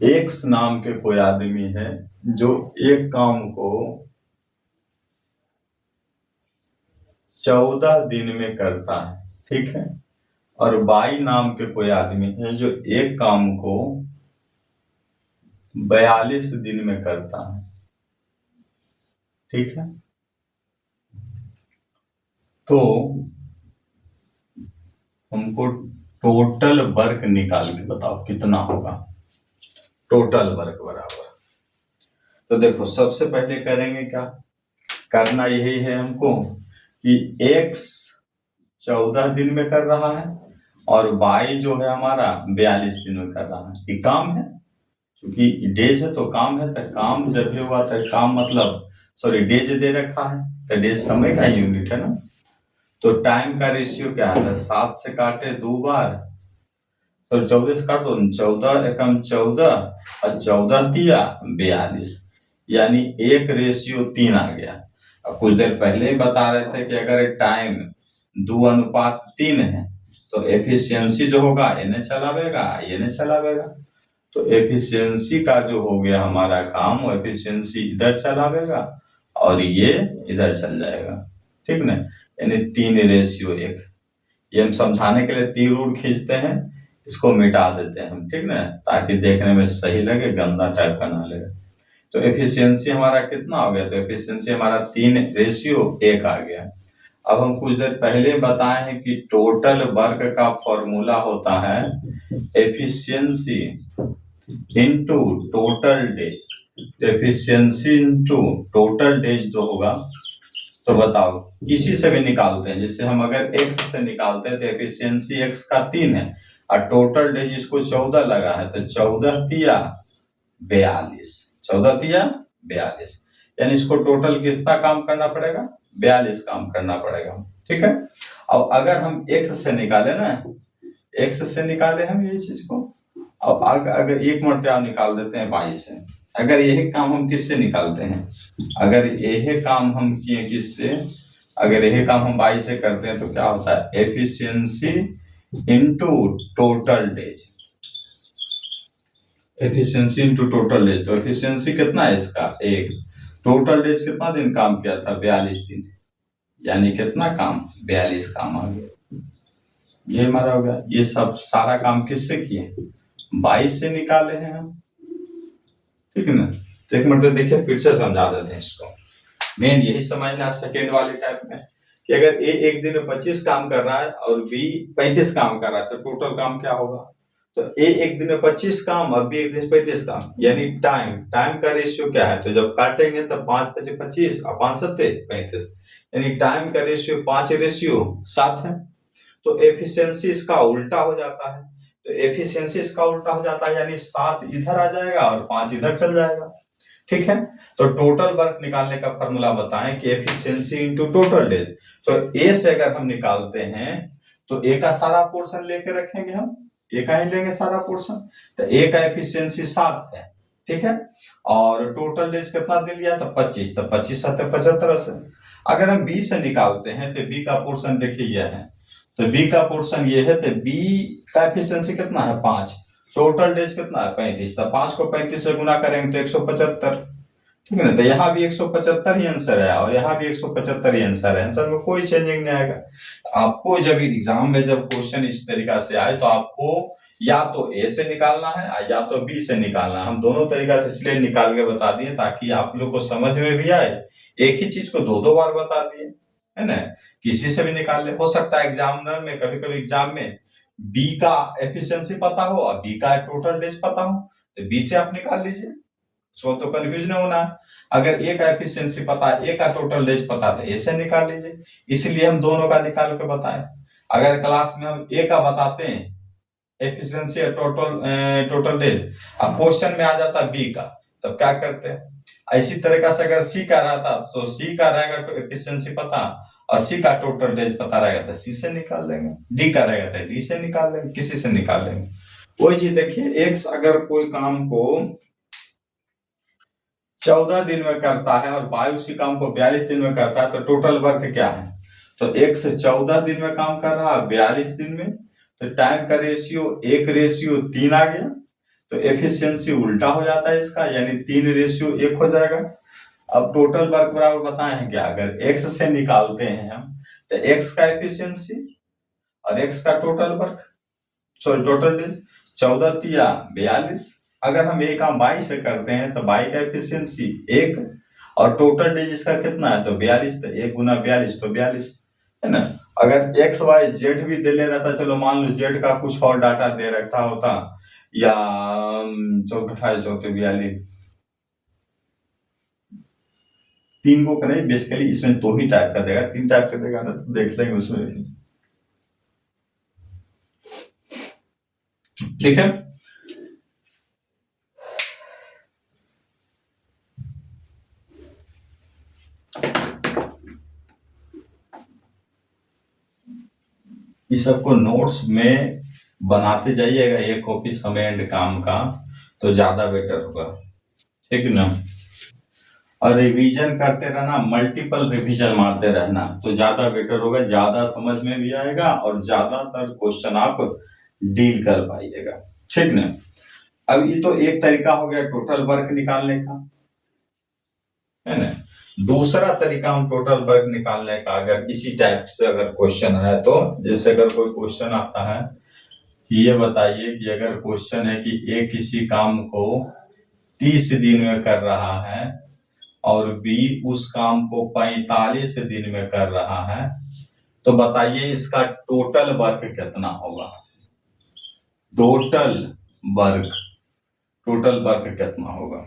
एक्स नाम के कोई आदमी है जो एक काम को 14 दिन में करता है, ठीक है। और बाई नाम के कोई आदमी है जो एक काम को 42 दिन में करता है, ठीक है। तो हमको टोटल वर्क निकाल के बताओ कितना होगा, टोटल वर्क बराबर। तो देखो सबसे पहले करेंगे क्या, करना यही है हमको कि x 14 दिन में कर रहा है और y जो है हमारा 42 दिन में कर रहा है। ये काम है, क्योंकि डेज है तो काम है, तो काम जब भी हुआ तो काम मतलब डेज दे रखा है, तो डेज समय का यूनिट है ना। तो टाइम का रेशियो क्या है, 7 से काटे 2 बार, तो 14 से काटो 14 एकम 14 और 14 तिया 42, यानी 1:3 आ गया। अब कुछ देर पहले ही बता रहे थे कि अगर टाइम 2:3 है तो एफिशिएंसी जो होगा इन्हें चलावेगा, ये नहीं चलावेगा। तो एफिशिएंसी का जो हो गया हमारा काम, वो एफिशिएंसी इधर चलावेगा और ये इधर चल जाएगा, ठीक ना। यानी 3:1। ये हम समझाने के लिए तीर उड़ खींचते हैं, इसको मिटा देते हैं हम, ठीक ना, ताकि देखने में सही लगे, गंदा टाइप का ना लगे। तो एफिशिएंसी हमारा कितना हो गया, तो एफिशिएंसी हमारा 3:1 आ गया। अब हम कुछ देर पहले बताए हैं कि टोटल वर्क का फॉर्मूला होता है efficiency into total days. Efficiency into total days जो होगा, तो बताओ किसी से भी निकालते हैं। जैसे हम अगर x से निकालते हैं तो एफिशिएंसी x का 3 है और टोटल डेज इसको 14 लगा है, तो 14 तिया 42, 14 तिया 42, यानी इसको टोटल कितना काम करना पड़ेगा, 42 काम करना पड़ेगा, ठीक है। अब अगर हम x से निकाले ना, x से निकाले हम ये चीज को, अब अगर एक मरतबा निकाल देते हैं 22 से। अगर यही काम हम किससे निकालते हैं, अगर यही काम हम किए किससे, अगर यही काम हम 22 से करते हैं तो क्या होता है, efficiency into total days, efficiency into total days. तो एफिशिएंसी कितना है इसका 1, टोटल डेज कितना दिन काम किया था 42 दिन, यानी कितना काम 42 काम आ गया, ये हमारा हो गया। ये सब सारा काम किससे किए, 22 से निकाले हैं हम, ठीक है ना। तो एक मिनट देखिए फिर से समझा देते हैं इसको, मेन यही समझना सेकेंड वाले टाइप में कि अगर ए एक दिन में 25 काम कर रहा है और बी 35 काम कर रहा है तो टोटल काम क्या होगा, तो ए एक दिन में 25 काम, अब बी एक दिन में 35 काम, यानी टाइम टाइम का रेशियो क्या है, तो जब काटेंगे तो 5×5 = 25 और 5×7 = 35, यानी टाइम का रेशियो 5:7 है। तो एफिशिएंसी इसका उल्टा हो जाता है, तो एफिशिएंसी इसका उल्टा हो जाता है, यानी 7 इधर आ जाएगा और 5 इधर चल जाएगा। ठीक है, तो टोटल वर्क निकालने का फॉर्मूला बताएं कि एफिशिएंसी इनटू टोटल डेज। तो ए से अगर हम निकालते हैं तो ए का सारा पोर्शन लेके रखेंगे, हम ए का ही लेंगे सारा पोर्शन, तो ए का एफिशिएंसी 7 है। ठीक है, और टोटल डेज कितना दिन लिया, तो 25, तो 25×7 = 75। अगर हम बी से निकालते हैं तो बी का पोर्शन देखिए यह है, तो बी का पोर्शन ये है, तो बी का एफिशिएंसी कितना है, 5, टोटल डेज कितना है, 35, तो 5 को 35 से गुना करेंगे तो 175। ठीक है ना, तो यहाँ भी 175 ही आंसर है और यहाँ भी 175 ही आंसर है, आंसर में कोई चेंजिंग नहीं आएगा। आपको जब एग्जाम में जब क्वेश्चन इस तरीका से आए तो आपको या तो ए से निकालना है या तो बी से निकालना है। हम दोनों तरीका से इसलिए निकाल के बता दिए ताकि आप लोग को समझ में भी आए, एक ही चीज को दो दो बार बता दिए, है ना, किसी से भी निकाल ले। हो सकता है एग्जामिनर में कभी कभी एग्जाम में बी का एफिशिएंसी पता हो और बी का टोटल डेज पता हो, तो बी से आप निकाल लीजिए, सो तो कंफ्यूज नहीं होना है। अगर ए का एफिशिएंसी पता है, ए का टोटल डेज पता है, तो ए से निकाल लीजिए, इसलिए हम दोनों का निकाल के बताएं। अगर क्लास में हम ए का बताते हैं एफिशिएंसी और टोटल डेज, अब क्वेश्चन में आ जाता बी का, तब क्या करते हैं, इसी तरीका से अगर सी का रहता तो सी का रहेगा तो एफिशिएंसी पता और सी का टोटल डेज पता रहेगा तो सी से निकाल लेंगे, डी का रहेगा तो डी से निकाल लेंगे, किसी से निकाल लेंगे। वही चीज देखिए, एक्स अगर कोई काम को 14 दिन में करता है और वाई उसी काम को 42 दिन में करता है, तो टोटल वर्क क्या है, तो एक्स 14 दिन में काम कर रहा है 42 दिन में, तो टाइम का रेशियो 1:3 आ गया, तो एफिशिएंसी उल्टा हो जाता है इसका, यानी 3:1 हो जाएगा। अब टोटल वर्क बराबर बताए हैं क्या, अगर एक्स से निकालते हैं हम तो एक्स का एफिशिएंसी और एक्स का total work, sorry total days, 14×3 = 42। अगर हम एक काम बाई से करते हैं तो बाई का एफिशिएंसी 1 और टोटल डेज इसका कितना है, तो 42, तो 1×42 तो 42, है ना। अगर एक्स वाई जेड भी दे ले रहता, चलो मान लो जेड का कुछ और डाटा दे रखा होता, या 4×8 = 42, 3 को करें बेसिकली, इसमें 2 ही टाइप का देगा, 3 टाइप का देगा ना, तो देख लेंगे उसमें भी। ठीक है, इस सबको नोट्स में बनाते जाइएगा, एक कॉपी समय एंड काम का, तो ज्यादा बेटर होगा। ठीक है ना, और रिवीजन करते रहना, मल्टीपल रिवीजन मारते रहना, तो ज्यादा बेटर होगा, ज्यादा समझ में भी आएगा और ज्यादातर क्वेश्चन आप डील कर पाइएगा। ठीक ना, अब ये तो एक तरीका हो गया टोटल वर्क निकालने का, है ना। दूसरा तरीका हम टोटल वर्क निकालने का, अगर इसी टाइप से अगर क्वेश्चन है तो, जैसे अगर कोई क्वेश्चन आता है कि ये बताइए कि अगर क्वेश्चन है कि ए किसी काम को 30 दिन में कर रहा है और बी उस काम को 45 दिन में कर रहा है, तो बताइए इसका टोटल वर्क कितना होगा, टोटल वर्क कितना होगा।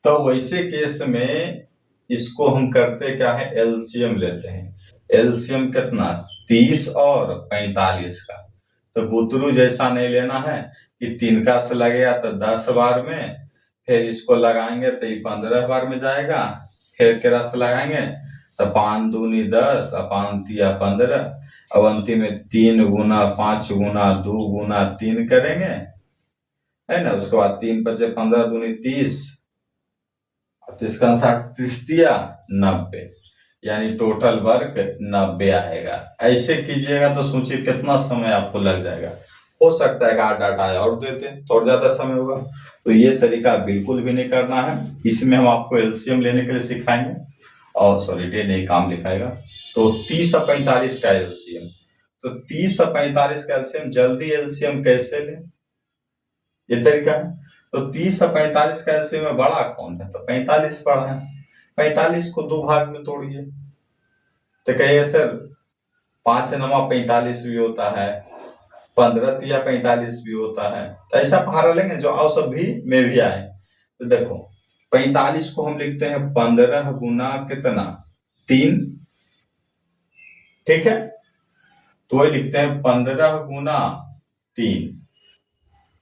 तो वैसे केस में इसको हम करते क्या है, एलसीएम लेते हैं। एलसीएम कितना, 30 और 45 का, तो बुतरू जैसा नहीं लेना है कि 3 का से लगेगा तो 10 बार में, फिर इसको लगाएंगे तो ये 15 बार में जाएगा, फिर के रस लगाएंगे तो 5 दूनी 10 और 5 तिया 15, अब अंतिम में 3×5×2×3 करेंगे, है ना। उसके बाद 3×5 = 15, दूनी 30, तो इसका आंसर 90, यानी टोटल वर्क 90 आएगा। ऐसे कीजिएगा तो सोचिए कितना समय आपको लग जाएगा। हो सकता है कि आप डाटा और देते तो और ज्यादा समय होगा, तो ये तरीका बिल्कुल भी नहीं करना है। इसमें हम आपको एलसीएम लेने के लिए सिखाएंगे, और सॉरी डे नहीं काम लिखाएगा। तो 30 और 45 का एलसीएम, तो 30 और 45 का एलसीएम, जल्दी एलसीएम कैसे लें, ये तरीका है। तो 30 और 45 का एलसीएम में बड़ा कौन है, तो 45 बड़ा है। 45 को 2 भाग में तोड़िए, तो कहिए सर 5×9 = 45 भी होता है, 15 या 45 भी होता है। तो ऐसा पहाड़ा लेंगे जो आओ सब भी में भी आए। तो देखो 45 को हम लिखते हैं 15 गुना कितना 3, ठीक है। तो वही लिखते हैं 15 गुना 3।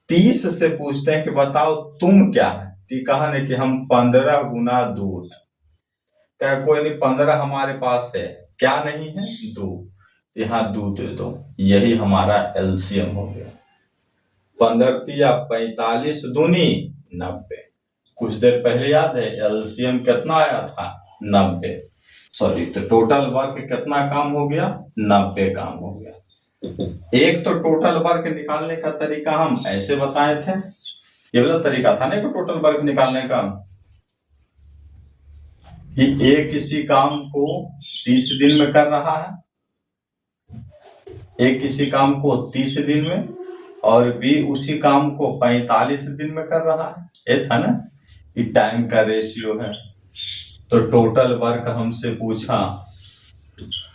30 से पूछते हैं कि बताओ तुम क्या है, तो कहा नहीं कि हम 15 गुना दूध। क्या कोई नहीं, 15 हमारे पास है, क्या नहीं है, दूध। यहाँ दूध दे दो, यही हमारा एलसीएम हो गया। 15 या 45 दूनी 90। कुछ देर पहले याद है एलसीएम कितना आया था 90, सॉरी। तो टोटल वर्क कितना काम हो गया 90 काम हो गया। एक तो टोटल वर्क निकालने का तरीका हम ऐसे बताए थे, ये वाला तरीका था ना टोटल वर्क निकालने का, कि ए किसी काम को 30 दिन में कर रहा है, ए किसी काम को 30 दिन में, और बी उसी काम को 45 दिन में कर रहा है। ये था ना कि टाइम का रेशियो है। तो टोटल वर्क हमसे पूछा,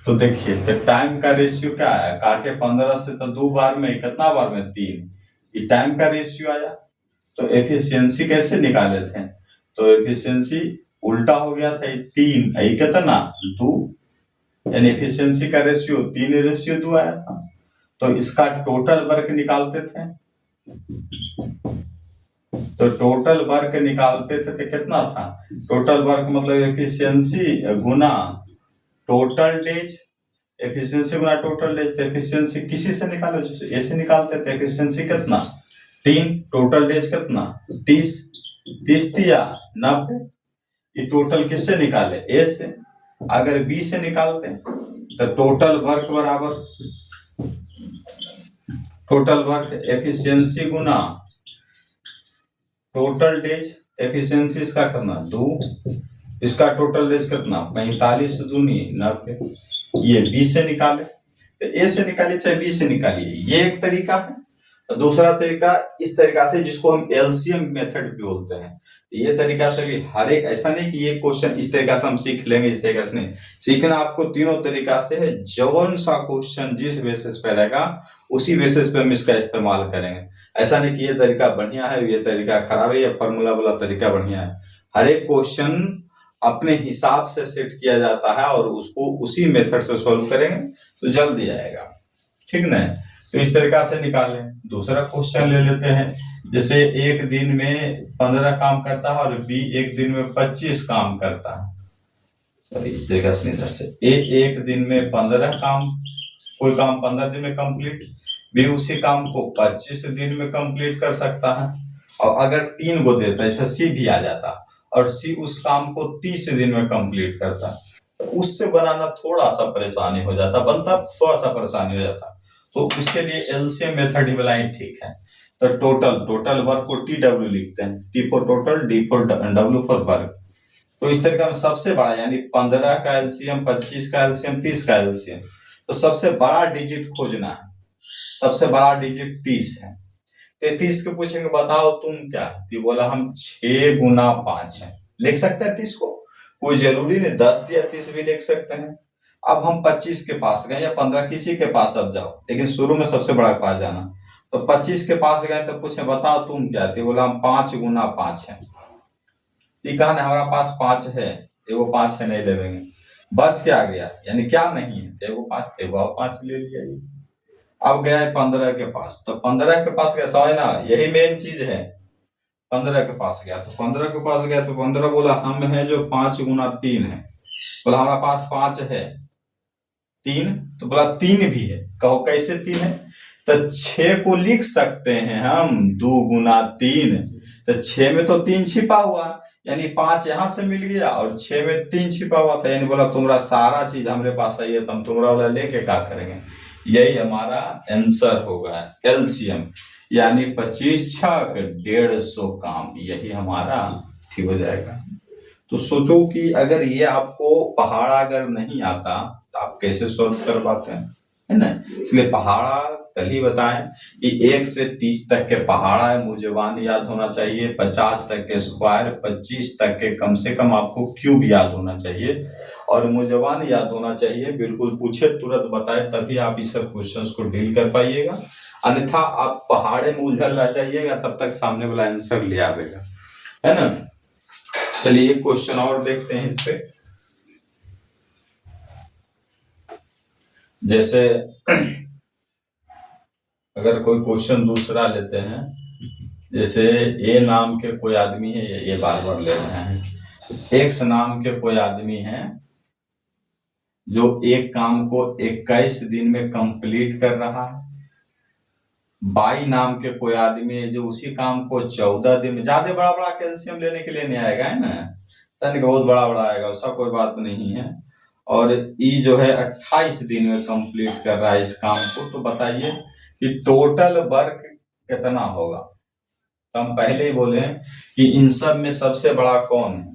तो देखिए तो टाइम का रेशियो क्या है, काटे 15 से तो 2 बार में, कितना बार में 3, ये टाइम का रेशियो आया। तो एफिशिएंसी कैसे निकाले थे, तो एफिशिएंसी उल्टा हो गया था, 3 कितना 2, यानी एफिशिएंसी का रेशियो 3:2 आया था। तो इसका टोटल वर्क निकालते थे, तो टोटल वर्क निकालते थे तो कितना था, टोटल वर्क मतलब एफिशिएंसी गुना टोटल डेज, एफिशिएंसी गुना टोटल डेज। एफिशिएंसी किसी से निकालो, जैसे ऐसे निकालते थे, एफिशिएंसी कितना 3, टोटल डेज कितना 30, 30 या 90। ये टोटल किससे निकाले, ए से। अगर बी से निकालते तो टोटल वर्क बराबर टोटल वर्क एफिशिएंसी गुना टोटल डेज। एफिशिएंसी इसका करना 2, इसका टोटल डेज कितना 45 दूनी 90। ये बी से निकाले, तो ए से निकालिए चाहे बी से निकालिए, ये एक तरीका है। तो दूसरा तरीका इस तरीका से, जिसको हम एलसीएम मेथड भी बोलते हैं। ये तरीका से भी हर एक, ऐसा नहीं कि ये क्वेश्चन इस तरीका से हम सीख लेंगे, इस तरीका से नहीं सीखना, आपको तीनों तरीका से है। जवन सा क्वेश्चन जिस बेसिस पे रहेगा उसी बेसिस पे हम इसका इस्तेमाल करेंगे। ऐसा नहीं कि ये तरीका बढ़िया है, ये तरीका खराब है, या फॉर्मूला वाला तरीका बढ़िया है। हर एक क्वेश्चन अपने हिसाब से सेट किया जाता है और उसको उसी मेथड से सॉल्व करेंगे तो जल्दी आएगा, ठीक ना। तो इस तरीका से निकालें। दूसरा क्वेश्चन ले लेते हैं, जैसे एक दिन में 15 काम करता है और बी एक दिन में 25 काम करता है। सॉरी, इस तरीका से नहीं, से ए एक दिन में 15 काम, कोई काम 15 दिन में कंप्लीट, बी उसी काम को 25 दिन में कंप्लीट कर सकता है। और अगर 3 को देता है, जैसे सी भी आ जाता, और सी उस काम को 30 दिन में कंप्लीट करता, तो उससे बनाना थोड़ा सा परेशानी हो जाता, बनता थोड़ा सा परेशानी हो जाता। तो उसके लिए एलसीएम मेथड ही बनाई, ठीक है। तो टोटल वर्क को TW लिखते हैं, T for total, D for W for work. तो इस तरीके में सबसे बड़ा, यानी 15 का एलसीएम, 25 का एलसीएम, 30 का एलसीएम, तो सबसे बड़ा डिजिट खोजना है। सबसे बड़ा डिजिट 30 है। 33 के पूछेंगे बताओ तुम क्या, तो बोला हम 6 गुना 5 है, लिख सकते हैं 30 को, कोई जरूरी नहीं 10 या 30 भी लिख सकते हैं। अब हम 25 के पास गए या 15, किसी के पास अब जाओ, लेकिन शुरू में सबसे बड़ा के पास जाना। तो 25 के पास गए तो पूछे बताओ तुम क्या, तो बोला हम 5 गुना 5 है। ये कहा हमारा पास 5 है, वो 5 है नहीं लेंगे, बच क्या गया, यानी क्या नहीं है, वो 5 थे, वो 5 ले लिया। अब गया है 15 के पास, तो 15 के पास गया, समझ ना, यही मेन चीज है। 15 के पास गया, तो 15 के पास गया, तो 15 बोला हम है जो 5 गुना 3 है, बोला हमारा पास 5 है, 3, तो बोला 3 भी है, कहो कैसे 3 है, तो 6 को लिख सकते हैं हम 2 गुना 3, तो 6 में तो 3 छिपा हुआ, यानी 5 यहां से मिल गया और 6 में 3 छिपा हुआ था, यानी बोला तुम्हारा सारा चीज हमरे पास आई है, तो हम तुम्हारा वाला लेके क्या करेंगे। यही हमारा आंसर होगा एलसीएम, यानी 25 छक 150 काम, यही हमारा ठीक हो जाएगा। तो सोचो कि अगर ये आपको पहाड़ा अगर नहीं आता तो आप कैसे सॉल्व कर पाते हैं, है ना। इसलिए पहाड़ा कल ही बताएं कि 1 से 30 तक के पहाड़ा है, मूल्यवान याद होना चाहिए, 50 तक के स्क्वायर, 25 तक के कम से कम आपको क्यूब याद होना चाहिए, और मूल्यवान याद होना चाहिए। बिल्कुल पूछे तुरंत बताए, तभी आप इस सब क्वेश्चंस को डील कर पाइएगा। अन्यथा आप पहाड़े में उलझल रह जाइएगा, तब तक सामने वाला आंसर ले आवेगा, है ना। चलिए एक क्वेश्चन और देखते हैं इस पे। जैसे अगर कोई क्वेश्चन दूसरा लेते हैं, जैसे ए नाम के कोई आदमी है, ये बार बार ले रहे हैं। एक्स नाम के कोई आदमी है जो एक काम को 21 दिन में कंप्लीट कर रहा है। बाई नाम के कोई आदमी है जो उसी काम को 14 दिन में, ज्यादा बड़ा बड़ा कैल्शियम लेने के लिए नहीं आएगा, है ना, तनिक बहुत बड़ा बड़ा आएगा, उसका कोई बात नहीं है। और ई जो है 28 दिन में कंप्लीट कर रहा है इस काम को, तो बताइए कि टोटल वर्क कितना होगा। तो हम पहले ही बोले कि इन सब में सबसे बड़ा कौन है,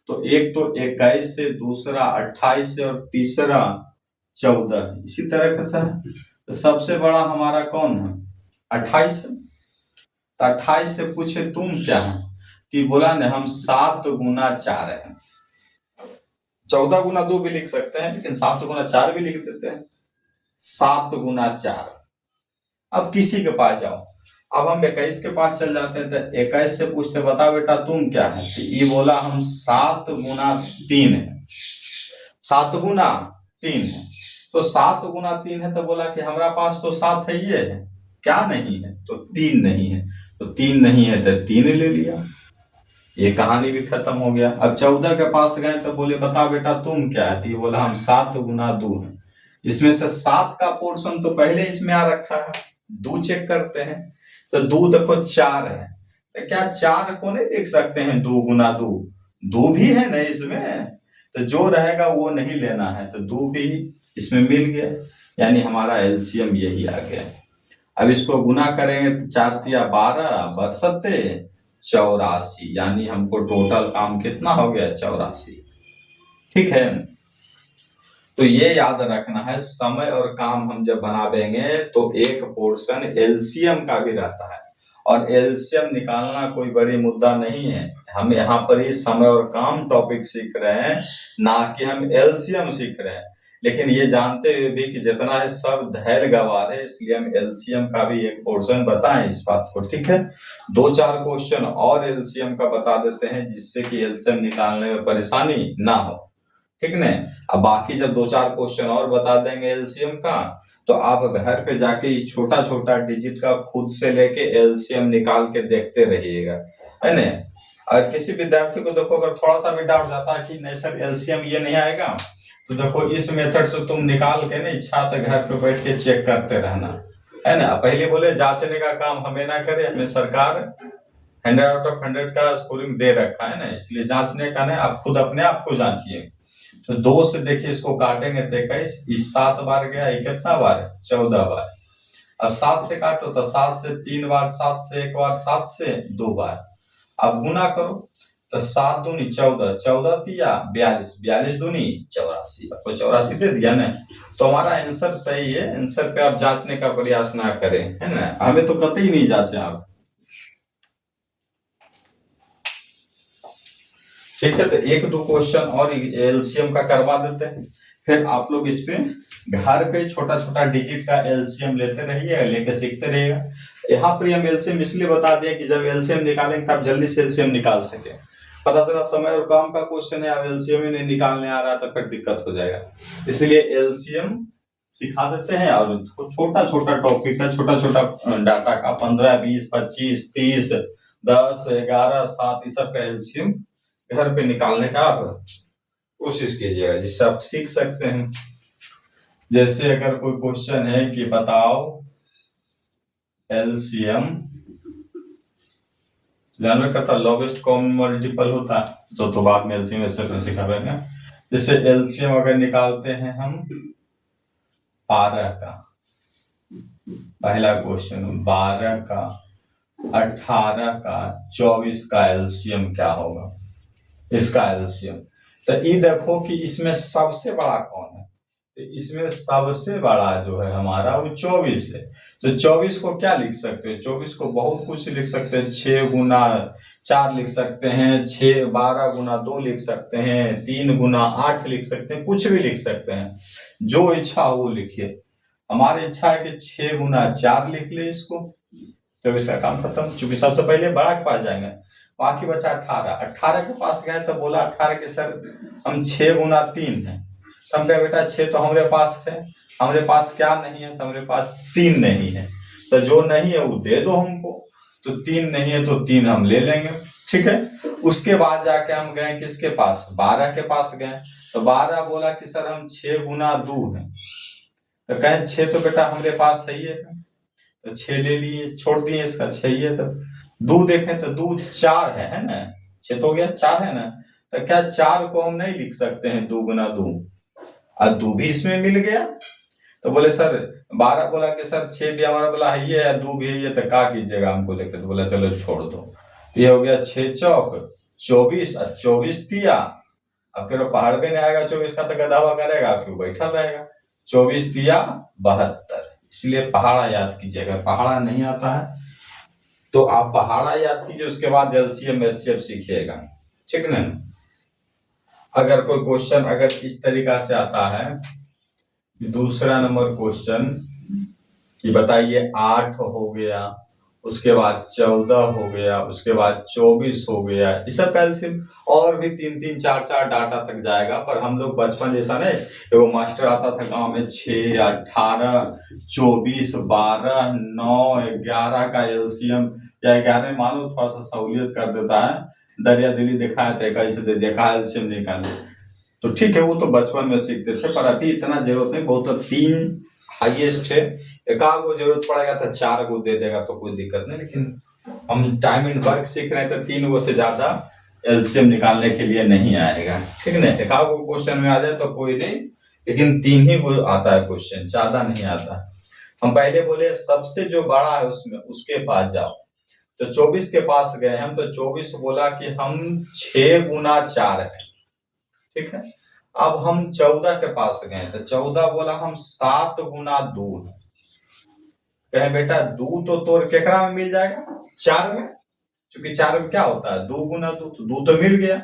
तो एक तो 21 से, दूसरा 28 से, और तीसरा 14। इसी तरह से तो सबसे बड़ा हमारा कौन है, 28। तो 28 से पूछे तुम क्या है, कि बोला ने हम 7 गुना 4 है। 14 गुना 2 भी लिख सकते हैं, लेकिन 7 गुना 4 भी लिख देते हैं। 7 गुना 4। अब किसी के पास जाओ, अब हम 21 के पास चल जाते हैं, तो 21 से पूछते बता बेटा तुम क्या है, तो ये बोला हम 7 गुना 3 है। 7 गुना 3 है, तो 7 गुना 3 है, तो बोला कि हमारा पास तो 7 है, ये है क्या नहीं है, तो 3 नहीं है, तो 3 नहीं है तो 3 ले लिया, ये कहानी भी खत्म हो गया। अब 14 के पास गए तो बोले बता बेटा तुम क्या है, तो ये बोला हम 7 गुना 2 है। इसमें से 7 का पोर्शन तो पहले इसमें आ रखा है, 2 चेक करते हैं, तो 2 देखो 4 है, तो क्या 4 को नहीं लिख सकते हैं 2 गुना 2, 2 भी है ना इसमें, तो जो रहेगा वो नहीं लेना है, तो 2 भी इसमें मिल गया, यानी हमारा एलसीएम यही आ गया। अब इसको गुना करेंगे तो 4 तिया 12 बरसते 84, यानी हमको टोटल काम कितना हो गया, 84। ठीक है, तो ये याद रखना है, समय और काम हम जब बनावेंगे तो एक पोर्शन एलसीएम का भी रहता है, और एलसीएम निकालना कोई बड़ी मुद्दा नहीं है। हम यहाँ पर ही समय और काम टॉपिक सीख रहे हैं, ना कि हम एलसीएम सीख रहे हैं। लेकिन ये जानते हुए भी कि जितना है सब धैर्य गवा रहे, इसलिए हम एलसीएम का भी एक पोर्शन बताएं इस बात को। ठीक है, 2-4 क्वेश्चन और एलसीएम का बता देते हैं, जिससे कि एलसीएम निकालने में परेशानी ना हो। ठीक है, अब बाकी जब 2-4 क्वेश्चन और बता देंगे एलसीएम का, तो आप घर पे जाके इस छोटा छोटा डिजिट का खुद से लेके एलसीएम निकाल के देखते रहिएगा, है ना। और किसी विद्यार्थी को देखो अगर थोड़ा सा भी डाउट जाता है कि नहीं सर एलसीएम ये नहीं आएगा, तो देखो इस मेथड से तुम निकाल के नहीं छात्र घर पे बैठ के चेक करते रहना, है ना। पहले बोले जांचने का काम हमें ना करे, हमें सरकार 100 आउट ऑफ 100 का स्कोरिंग दे रखा है ना, इसलिए जांचने का नहीं, आप खुद अपने आप को जांचिए। तो 2 से देखिए इसको काटेंगे तो 21, इस 7 बार गया, ये कितना बार है, 14 बार। अब 7 से काटो तो 7 से 3 बार, 7 से 1 बार, 7 से 2 बार। अब गुना करो तो 7 दूनी 14, 14 तिया 42, 42 दूनी 84, आपको 84 दे दिया ना। तो हमारा आंसर सही है, आंसर पे आप जांचने का प्रयास ना करें, है ना, हमें तो कतई नहीं जांचे आप। ठीक है, तो 1-2 क्वेश्चन और एलसीएम का करवा देते हैं, फिर आप लोग इस पे घर पे छोटा छोटा डिजिट का एलसीएम लेते रहिए, लेके सीखते रहिएगा। यहाँ पर हम एलसीएम इसलिए बता दिए कि जब एलसीएम निकालेंगे तब जल्दी से एलसीएम निकाल सके। पता चला समय और काम का क्वेश्चन है, अब एलसीएम ही नहीं निकालने आ रहा तो फिर दिक्कत हो जाएगा, इसलिए एलसीएम सिखा देते हैं। और छोटा छोटा टॉपिक का, छोटा छोटा डाटा का 15, 20, 25, 30, 10, 11, 7 इस सब का एलसीएम घर पे निकालने का आप कोशिश कीजिएगा, जिससे आप सीख सकते हैं। जैसे अगर कोई क्वेश्चन है कि बताओ एलसीएम, जानवर करता लोवेस्ट कॉमन मल्टीपल होता है, तो बाद में एलसीएम ऐसे सिखाएंगे। जैसे एलसीएम अगर निकालते हैं हम 12 का, पहला क्वेश्चन 12 का, 18 का, 24 का एलसीएम क्या होगा, इसका एलसीएम। तो ये देखो कि इसमें सबसे बड़ा कौन है, तो इसमें सबसे बड़ा जो है हमारा वो 24 है। तो 24 को क्या लिख सकते हैं, 24 को बहुत कुछ लिख सकते हैं, 6 गुना 4 लिख सकते हैं, 12 गुना 2 लिख सकते हैं, 3 गुना 8 लिख सकते हैं, कुछ भी लिख सकते हैं, जो इच्छा हो वो लिखिए। हमारी इच्छा है कि 6 गुना 4 लिख ले इसको, तो इसका काम खत्म। चूंकि सबसे पहले बड़ा के पास जाएंगे, बाकी बचा 18। 18 के पास गए तो बोला 18 के सर हम 6 गुना 3 है। तो हम कहे बेटा 6 तो हमारे पास है, हमारे पास क्या नहीं है, तो हमारे पास 3 नहीं है। तो जो नहीं है वो दे दो हमको, तो 3 नहीं है तो 3 हम ले लेंगे, ठीक है। उसके बाद जाके हम गए किसके पास, 12 के पास गए। तो 12 बोला कि सर हम 6 गुना 2 है। तो कहें 6 तो बेटा हमारे पास सही है, तो 6 ले लिए, छोड़ दिए, इसका 6 ही है। तो 2 देखें तो 2 4 है ना, 6 तो हो गया, 4 है ना। तो क्या 4 को हम नहीं लिख सकते हैं 2 गुना 2, और 2 भी इसमें मिल गया। तो बोले सर 12 बोला कि सर 6 भी हमारा बोला है ये है, 2 भी है ये, तो क्या कीजिएगा हमको लेकर। तो बोला चलो छोड़ दो। तो ये हो गया 6 चौक 24 और 24 तिया। अब कह पहाड़ पे नहीं आएगा 24 का, तो गधा करेगा क्यों, बैठा रहेगा। 24 तिया 72, इसलिए पहाड़ा याद कीजिएगा। पहाड़ा नहीं आता है तो आप पहाड़ा याद कीजिए, उसके बाद एलसीएम एचसीएफ सीखिएगा, ठीक ना। अगर कोई क्वेश्चन अगर इस तरीका से आता है, दूसरा नंबर क्वेश्चन कि बताइए 8 हो गया, उसके बाद 14 हो गया, उसके बाद 24 हो गया, ये सब कैल्शियम और भी 3-3 4-4 डाटा तक जाएगा। पर हम लोग बचपन जैसा नहीं, एगो मास्टर आता था गांव में 6 18 24 12 9 11 का एलसीएम, या 11 में मानो थोड़ा सा सहूलियत कर देता है, दरिया दिली दिखाया तो कैसे दे देखा एलसीएम निकाले। तो ठीक है वो तो बचपन में सीखते थे, पर अभी इतना जरूरत नहीं, बहुत 3 हाईएस्ट है। एकाध को जरूरत पड़ेगा तो 4 को दे देगा तो कोई दिक्कत नहीं। लेकिन हम टाइम एंड वर्क सीख रहे हैं तो 3 गो से ज्यादा एलसीएम निकालने के लिए नहीं आएगा, ठीक है। एकाध को क्वेश्चन में आ जाए तो कोई नहीं, लेकिन 3 ही को आता है क्वेश्चन, ज्यादा नहीं आता। हम पहले बोले सबसे जो बड़ा है उसमें उसके पास जाओ, तो 24 के पास गए हम, तो 24 बोला कि हम 6 गुना 4 है, ठीक है। अब हम 14 के पास गए तो 14 बोला हम 7 गुना 2 है। कहे बेटा 2 तो तोड़ केकरा में मिल जाएगा, 4 में। क्योंकि 4 में क्या होता है 2 गुना 2, तो 2 तो मिल गया।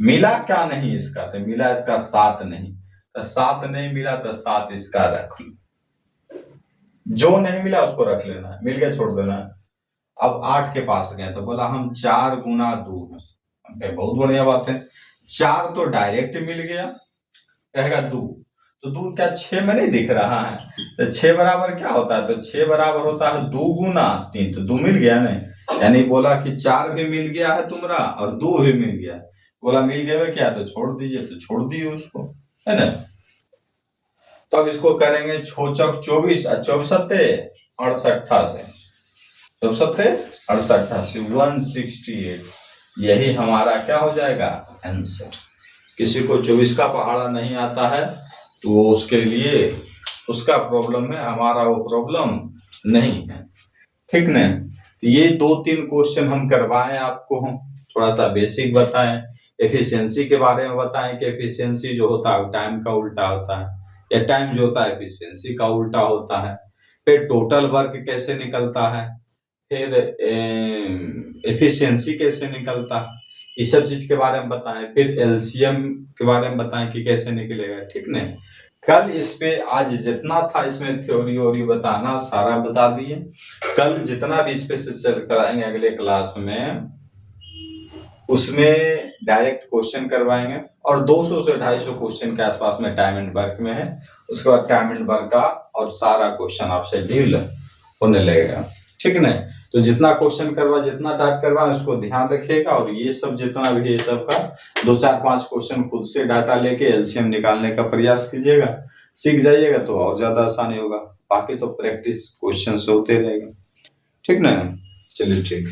मिला क्या नहीं इसका, तो मिला इसका 7 नहीं, तो 7 नहीं मिला तो 7 इसका रख लो, जो नहीं मिला उसको रख लेना है, मिल गया छोड़ देना है। अब 8 के पास गए तो बोला हम 4 गुना 2 है। बहुत बढ़िया बात है, 4 तो डायरेक्ट मिल गया, कहेगा 2, तो 2 क्या 6 में नहीं दिख रहा है, तो 6 बराबर क्या होता है, तो 6 बराबर होता है 2 गुना 3, तो 2 मिल गया नहीं। यानी बोला कि 4 भी मिल गया है तुम्हारा और 2 भी मिल गया। बोला मिल गया क्या, तो छोड़ दीजिए, तो छोड़ दिए उसको, है ना। तो अब इसको करेंगे 6 चौक 24 और 24 सत्ते 68 से, 24 सत्ते 68 से 168, यही हमारा क्या हो जाएगा आंसर। किसी को 24 का पहाड़ा नहीं आता है तो उसके लिए उसका प्रॉब्लम है, हमारा वो प्रॉब्लम नहीं है, ठीक ना। तो ये 2-3 क्वेश्चन हम करवाएं आपको, हम थोड़ा सा बेसिक बताएं, एफिशिएंसी के बारे में बताएं कि एफिशिएंसी जो होता है टाइम का उल्टा होता है, या टाइम जो होता है एफिशिएंसी का उल्टा होता है। फिर टोटल वर्क कैसे निकलता है, फिर एफिशिएंसी कैसे निकलता है, इस सब चीज के बारे में बताएं। फिर एलसीएम के बारे में बताएं कि कैसे निकलेगा, ठीक ना। कल इस पे आज जितना था इसमें थ्योरी वोरी बताना सारा बता दिए। कल जितना भी इस पे से कराएंगे अगले क्लास में, उसमें डायरेक्ट क्वेश्चन करवाएंगे, और 200 से 250 क्वेश्चन के आसपास में टाइम एंड वर्क में है। उसके बाद टाइम एंड वर्क का और सारा क्वेश्चन आपसे डील होने लगेगा, ठीक ना। तो जितना क्वेश्चन करवा जितना टाइप करवा उसको ध्यान रखिएगा, और ये सब जितना भी ये सब का 2-4-5 क्वेश्चन खुद से डाटा लेके एलसीएम निकालने का प्रयास कीजिएगा, सीख जाइएगा तो और ज्यादा आसानी होगा। बाकी तो प्रैक्टिस क्वेश्चन होते रहेगा, ठीक ना। चलिए ठीक।